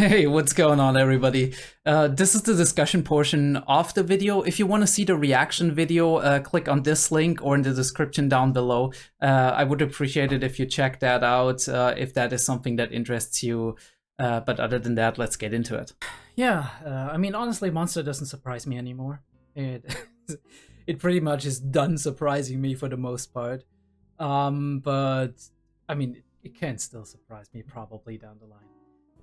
Hey, what's going on, everybody? This is the discussion portion of the video. If you want to see the reaction video, click on this link or in the description down below. I would appreciate it if you check that out, if that is something that interests you. But other than that, let's get into it. Yeah, I mean, honestly, Monster doesn't surprise me anymore. It, it pretty much is done surprising me for the most part. But, I mean, it can still surprise me probably down the line.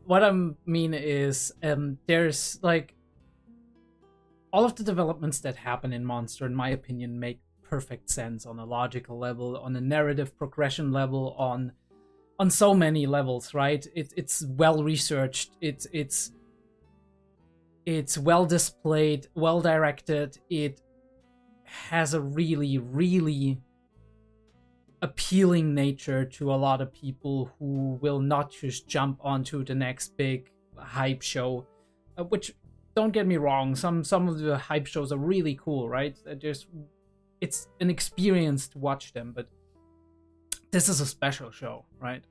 What I mean is, there's like all of the developments that happen in Monster, in my opinion, make perfect sense on a logical level, on a narrative progression level, on so many levels, right? It's well researched, it's well displayed, well directed. It has a really appealing nature to a lot of people who will not just jump onto the next big hype show, which, don't get me wrong, some of the hype shows are really cool, right? It's an experience to watch them, but this is a special show, right?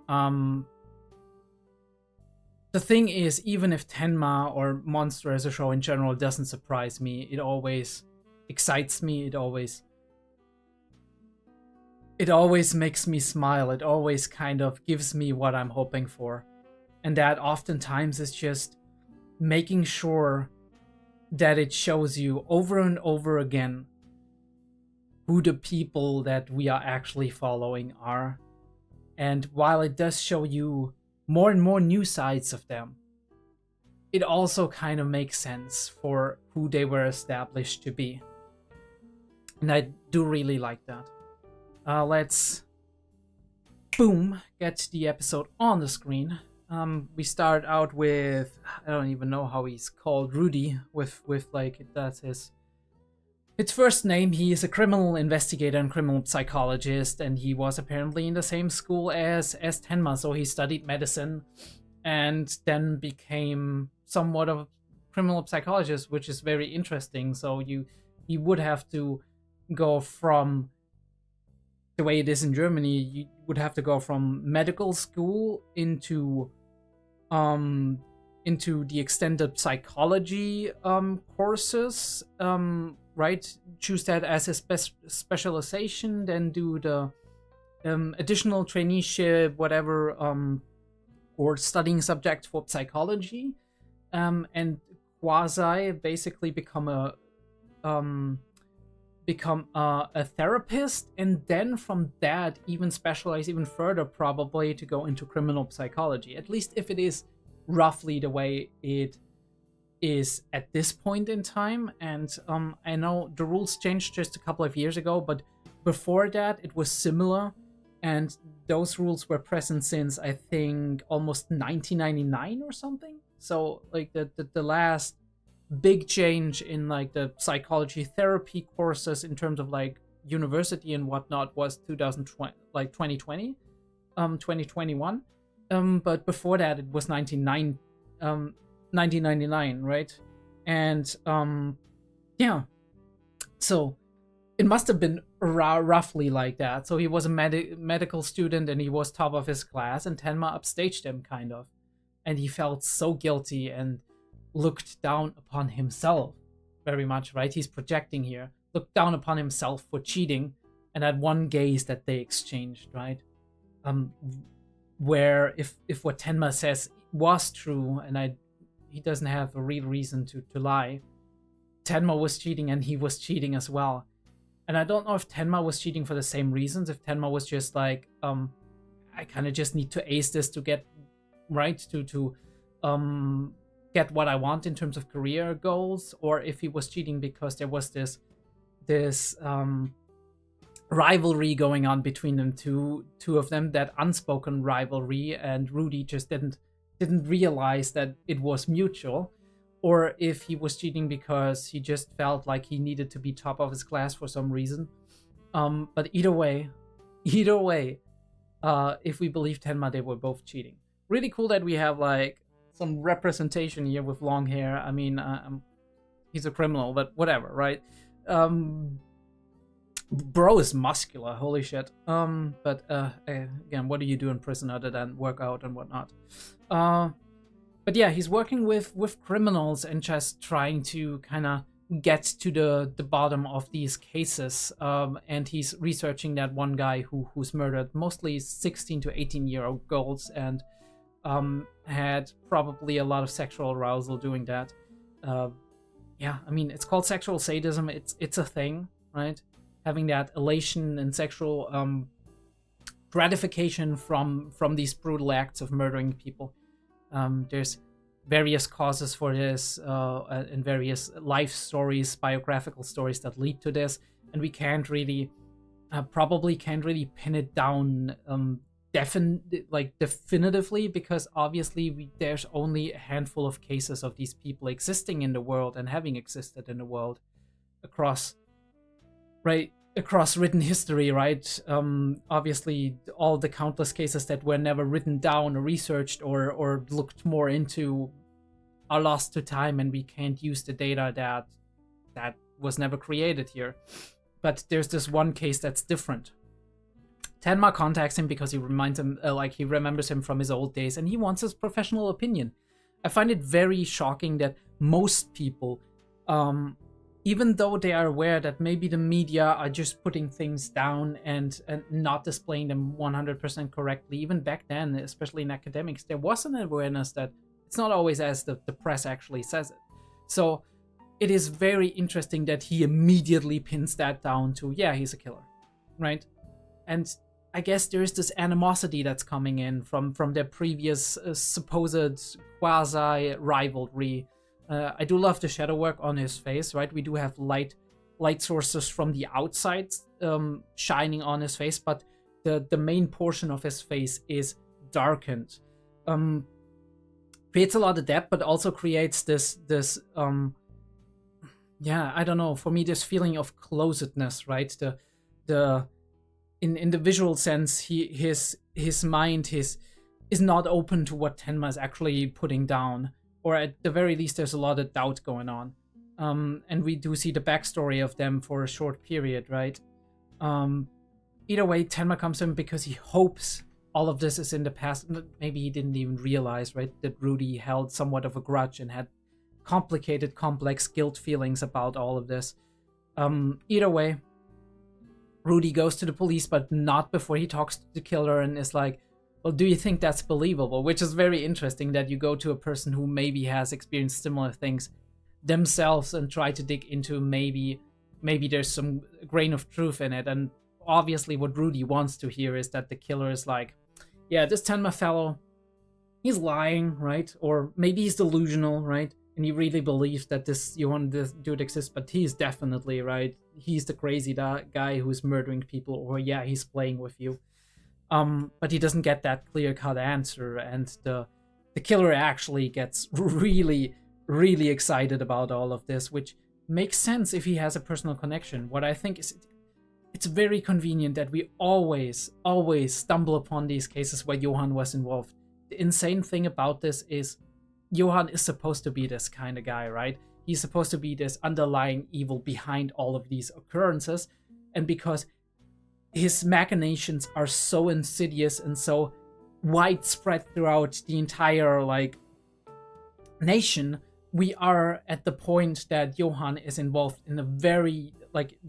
The thing is, even if Tenma or Monster as a show in general doesn't surprise me, it always excites me, it always makes me smile. It always kind of gives me what I'm hoping for. And that oftentimes is just making sure that it shows you over and over again who the people that we are actually following are. And while it does show you more and more new sides of them, it also kind of makes sense for who they were established to be. And I do really like that. Let's, boom, get the episode on the screen. We start out with, I don't even know how he's called, Rudy, with like, that's his first name. He is a criminal investigator and criminal psychologist, and he was apparently in the same school as Tenma, so he studied medicine and then became somewhat of a criminal psychologist, which is very interesting. So he would have to go from, the way it is in Germany, you would have to go from medical school into the extended psychology courses, right? Choose that as a specialization, then do the additional traineeship, whatever, or studying subject for psychology, and quasi basically become a therapist, and then from that even specialize even further, probably to go into criminal psychology, at least if it is roughly the way it is at this point in time. And I know the rules changed just a couple of years ago, but before that it was similar, and those rules were present since, I think, almost 1999 or something. So like the last big change in like the psychology therapy courses in terms of like university and whatnot was 2020, like 2020, 2021. But before that it was 1999, right? And yeah, so it must have been roughly like that. So he was a medical student, and he was top of his class, and Tenma upstaged him kind of, and he felt so guilty and looked down upon himself very much, right? He's projecting here, looked down upon himself for cheating, and that one gaze that they exchanged, right? Where if what Tenma says was true, and he doesn't have a real reason to lie, Tenma was cheating and he was cheating as well. And I don't know if Tenma was cheating for the same reasons, if Tenma was just like, I kind of just need to ace this to get right, to get what I want in terms of career goals, or if he was cheating because there was this rivalry going on between them, two of them, that unspoken rivalry, and Rudy just didn't realize that it was mutual, or if he was cheating because he just felt like he needed to be top of his class for some reason. But either way, if we believe Tenma, they were both cheating. Really cool that we have like some representation here with long hair. I mean, he's a criminal, but whatever, right? Bro is muscular, holy shit. But again, what do you do in prison other than work out and whatnot? But yeah, he's working with criminals and just trying to kind of get to the bottom of these cases. And he's researching that one guy who's murdered mostly 16 to 18-year-old girls and had probably a lot of sexual arousal doing that. Yeah, I mean, it's called sexual sadism. It's a thing, right? Having that elation and sexual gratification from these brutal acts of murdering people. There's various causes for this and various life stories, biographical stories that lead to this, and we can't really, probably can't really pin it down definitively, because obviously there's only a handful of cases of these people existing in the world and having existed in the world across written history, right? Obviously, all the countless cases that were never written down or researched or looked more into are lost to time, and we can't use the data that was never created here. But there's this one case that's different. 𝔠𝘂𝘀 contacts him because he reminds him, he remembers him from his old days, and he wants his professional opinion. I find it very shocking that most people, even though they are aware that maybe the media are just putting things down and not displaying them 100% correctly, even back then, especially in academics, there was an awareness that it's not always as the press actually says it. So it is very interesting that he immediately pins that down to, yeah, he's a killer, right? And I guess there is this animosity that's coming in from their previous supposed quasi-rivalry. I do love the shadow work on his face, right? We do have light sources from the outside shining on his face, but the main portion of his face is darkened. Creates a lot of depth, but also creates this yeah, I don't know, for me, this feeling of closedness, right? In the visual sense, his mind is not open to what 𝔠𝘂𝘀 is actually putting down. Or at the very least, there's a lot of doubt going on. And we do see the backstory of them for a short period, right? Either way, 𝔠𝘂𝘀 comes to him because he hopes all of this is in the past. Maybe he didn't even realize, right, that Rudy held somewhat of a grudge and had complicated, complex guilt feelings about all of this. Either way, Rudy goes to the police, but not before he talks to the killer and is like, well, do you think that's believable? Which is very interesting that you go to a person who maybe has experienced similar things themselves and try to dig into maybe there's some grain of truth in it. And obviously what Rudy wants to hear is that the killer is like, yeah, this 𝔠𝘂𝘀 fellow, he's lying, right? Or maybe he's delusional, right? And he really believes that this dude exists, but he's definitely, right? He's the crazy guy who's murdering people, or yeah, he's playing with you. But he doesn't get that clear-cut answer, and the killer actually gets really, really excited about all of this, which makes sense if he has a personal connection. What I think is, it's very convenient that we always stumble upon these cases where Johann was involved. The insane thing about this is Johann is supposed to be this kind of guy, right? He's supposed to be this underlying evil behind all of these occurrences, and because his machinations are so insidious and so widespread throughout the entire, nation, we are at the point that Johann is involved in a very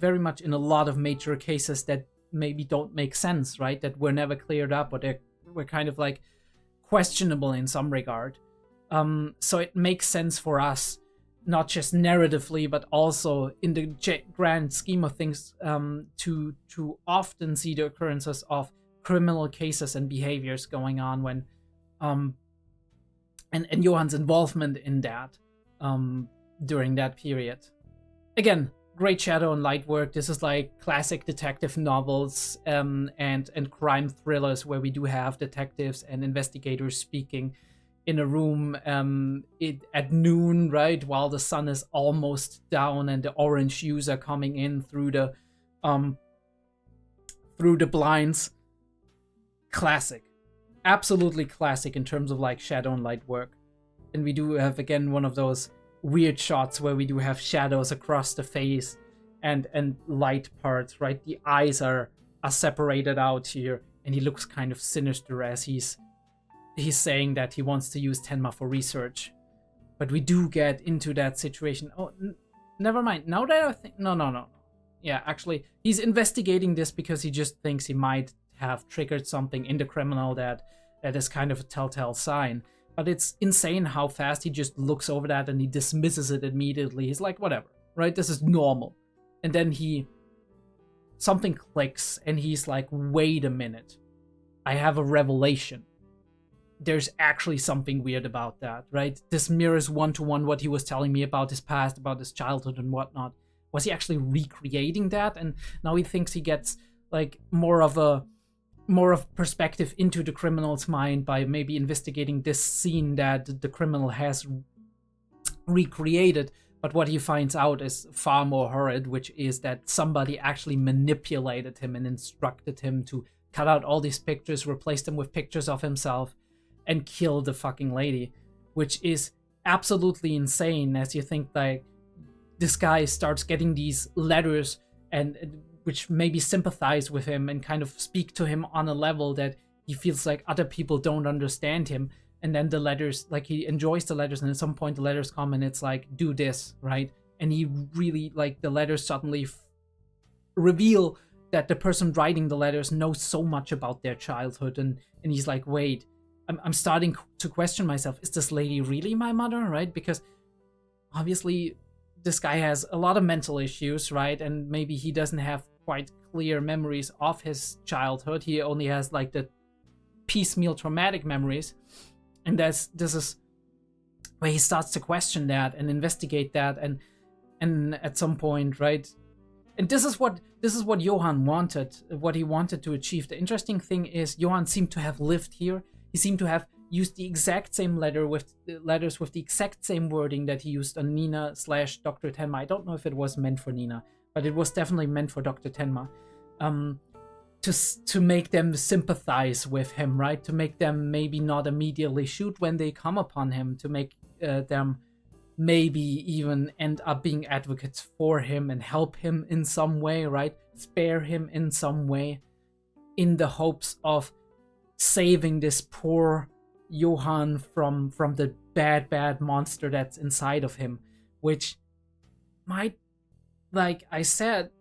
much in a lot of major cases that maybe don't make sense, right? That were never cleared up, or were kind of questionable in some regard. So it makes sense for us, not just narratively, but also in the grand scheme of things, to often see the occurrences of criminal cases and behaviors going on when, and Johann's involvement in that, during that period. Again, great shadow and light work. This is like classic detective novels, and crime thrillers where we do have detectives and investigators speaking in a room at noon, right, while the sun is almost down and the orange hues are coming in through the blinds. Classic, absolutely classic in terms of shadow and light work. And we do have again one of those weird shots where we do have shadows across the face and light parts, right? The eyes are separated out here, and he looks kind of sinister as he's he's saying that he wants to use Tenma for research. But we do get into that situation. Oh, never mind. Now that I think... No. Yeah, actually, he's investigating this because he just thinks he might have triggered something in the criminal that is kind of a telltale sign. But it's insane how fast he just looks over that and he dismisses it immediately. He's like, whatever, right? This is normal. And then something clicks and he's like, wait a minute. I have a revelation. There's actually something weird about that, right? This mirrors one-to-one what he was telling me about his past, about his childhood and whatnot. Was he actually recreating that? And now he thinks he gets like more of perspective into the criminal's mind by maybe investigating this scene that the criminal has recreated. But what he finds out is far more horrid, which is that somebody actually manipulated him and instructed him to cut out all these pictures, replace them with pictures of himself, and kill the fucking lady, which is absolutely insane as you think like this guy starts getting these letters and which maybe sympathize with him and kind of speak to him on a level that he feels like other people don't understand him. And then the letters, like he enjoys the letters, and at some point the letters come and it's like, do this, right? And he really, like, the letters suddenly reveal that the person writing the letters knows so much about their childhood, and he's like, wait, I'm starting to question myself. Is this lady really my mother, right? Because obviously this guy has a lot of mental issues, right? And maybe he doesn't have quite clear memories of his childhood. He only has like the piecemeal traumatic memories. And this is where he starts to question that and investigate that, and at some point, right? And this is what Johann wanted, what he wanted to achieve. The interesting thing is Johann seemed to have lived here. He seemed to have used the exact same letters with the exact same wording that he used on Nina/Dr. Tenma. I don't know if it was meant for Nina, but it was definitely meant for Dr. Tenma. To make them sympathize with him, right? To make them maybe not immediately shoot when they come upon him, to make them maybe even end up being advocates for him and help him in some way, right? Spare him in some way, in the hopes of saving this poor Johann from the bad monster that's inside of him, which might, like I said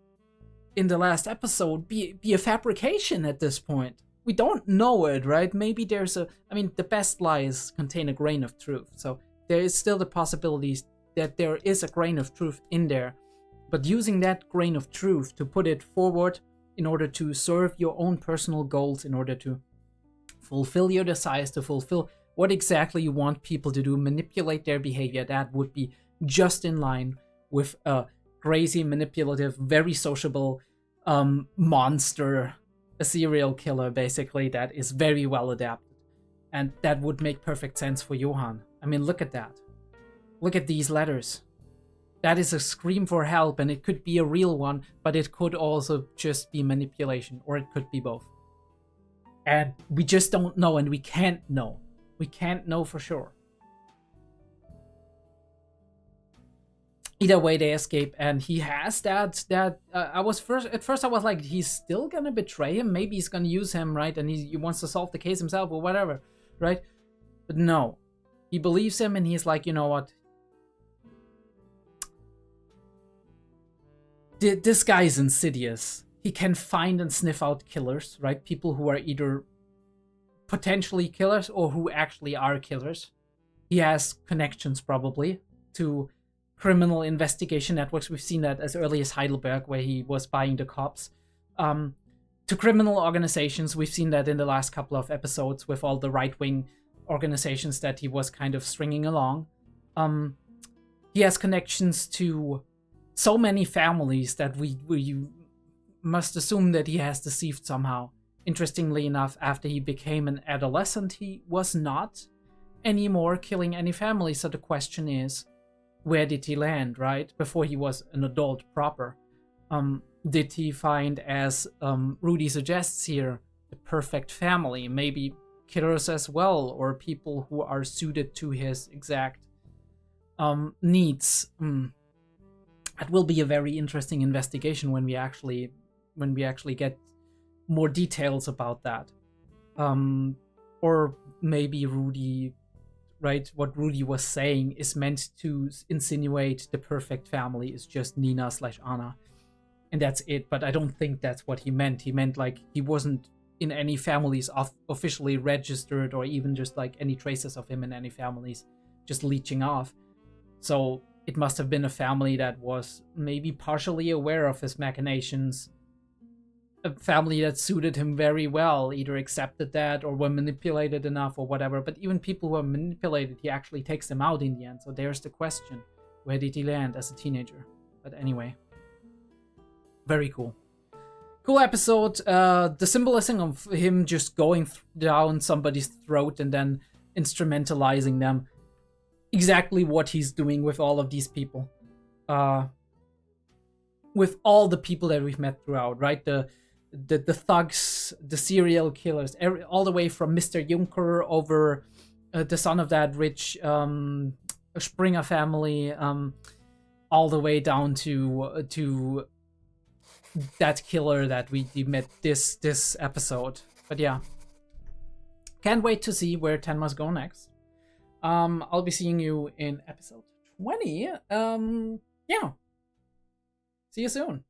in the last episode, be a fabrication at this point. We don't know it, right? Maybe there's the best lies contain a grain of truth, so there is still the possibilities that there is a grain of truth in there, but using that grain of truth to put it forward in order to serve your own personal goals, in order to fulfill your desires, to fulfill what exactly you want people to do, manipulate their behavior, that would be just in line with a crazy, manipulative, very sociable monster, a serial killer, basically, that is very well adapted. And that would make perfect sense for Johann. I mean, look at that. Look at these letters. That is a scream for help, and it could be a real one, but it could also just be manipulation, or it could be both. And we just don't know, and we can't know. We can't know for sure. Either way, they escape, and he has that. At first I was like, he's still gonna betray him. Maybe he's gonna use him, right? And he wants to solve the case himself or whatever, right? But no, he believes him, and he's like, you know what? This guy is insidious. He can find and sniff out killers, right? People who are either potentially killers or who actually are killers. He has connections probably to criminal investigation networks. We've seen that as early as Heidelberg, where he was buying the cops. To criminal organizations, we've seen that in the last couple of episodes with all the right-wing organizations that he was kind of stringing along. He has connections to so many families that we must assume that he has deceived somehow. Interestingly enough, after he became an adolescent, he was not anymore killing any family. So the question is, where did he land, right? Before he was an adult proper. Did he find, as Rudy suggests here, the perfect family? Maybe killers as well, or people who are suited to his exact needs. That will be a very interesting investigation when we actually get more details about that. Or maybe Rudy, right, what Rudy was saying is meant to insinuate the perfect family is just Nina/Anna. And that's it, but I don't think that's what he meant. He meant like he wasn't in any families officially registered, or even just like any traces of him in any families just leeching off. So it must have been a family that was maybe partially aware of his machinations, a family that suited him very well, either accepted that or were manipulated enough or whatever. But even people who are manipulated, he actually takes them out in the end. So there's the question, where did he land as a teenager? But anyway, very cool. Cool episode. The symbolism of him just going down somebody's throat and then instrumentalizing them. Exactly what he's doing with all of these people. With all the people that we've met throughout, right? The thugs, the serial killers, all the way from Mr. Juncker over the son of that rich Springer family, all the way down to that killer that we met this episode. But yeah, can't wait to see where Tenma's go next. I'll be seeing you in episode 20. Yeah. See you soon.